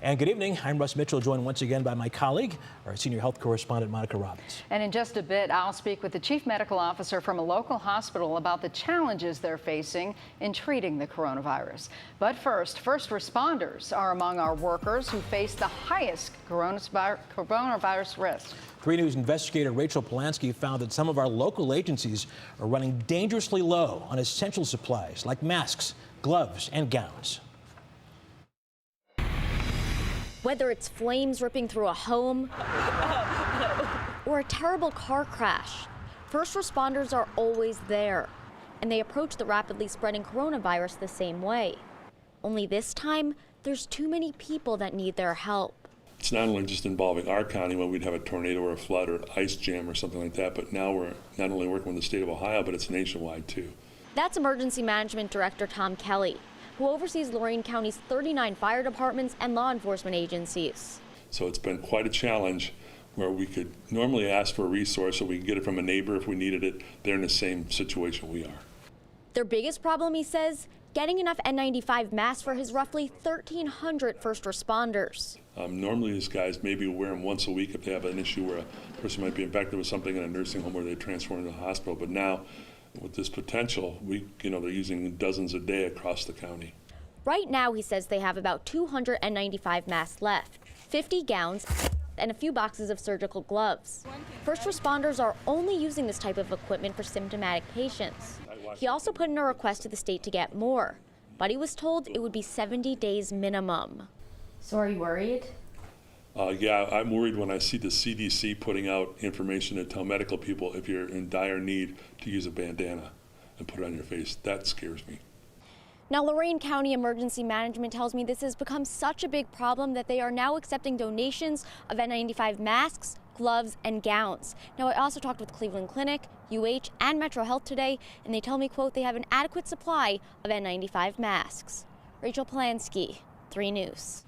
And good evening. I'm Russ Mitchell, joined once again by my colleague, our senior health correspondent, Monica Robbins. And in just a bit, I'll speak with the chief medical officer from a local hospital about the challenges they're facing in treating the coronavirus. But first responders are among our workers who face the highest coronavirus risk. 3 News investigator Rachel Polanski found that some of our local agencies are running dangerously low on essential supplies like masks, gloves, and gowns. Whether it's flames ripping through a home or a terrible car crash, first responders are always there, and they approach the rapidly spreading coronavirus the same way. Only this time, there's too many people that need their help. It's not only just involving our county when we'd have a tornado or a flood or an ice jam or something like that, but now we're not only working with the state of Ohio, but it's nationwide too. That's Emergency Management Director Tom Kelly, who oversees Lorain County's 39 fire departments and law enforcement agencies. So it's been quite a challenge where we could normally ask for a resource so we could get it from a neighbor if we needed it. They're in the same situation we are. Their biggest problem, he says, getting enough N95 masks for his roughly 1,300 first responders. Normally these guys maybe wear them once a week if they have an issue where a person might be infected with something in a nursing home or they transfer into the hospital. But now, with this potential, they're using dozens a day across the county. Right now, he says they have about 200 N95 masks left, 50 gowns, and a few boxes of surgical gloves. First responders are only using this type of equipment for symptomatic patients. He also put in a request to the state to get more, but he was told it would be 70 days minimum. So are you worried? Yeah, I'm worried when I see the CDC putting out information to tell medical people if you're in dire need to use a bandana and put it on your face. That scares me. Now, Lorain County Emergency Management tells me this has become such a big problem that they are now accepting donations of N95 masks, gloves, and gowns. Now, I also talked with Cleveland Clinic, UH, and Metro Health today, and they tell me, quote, they have an adequate supply of N95 masks. Rachel Polanski, 3 News.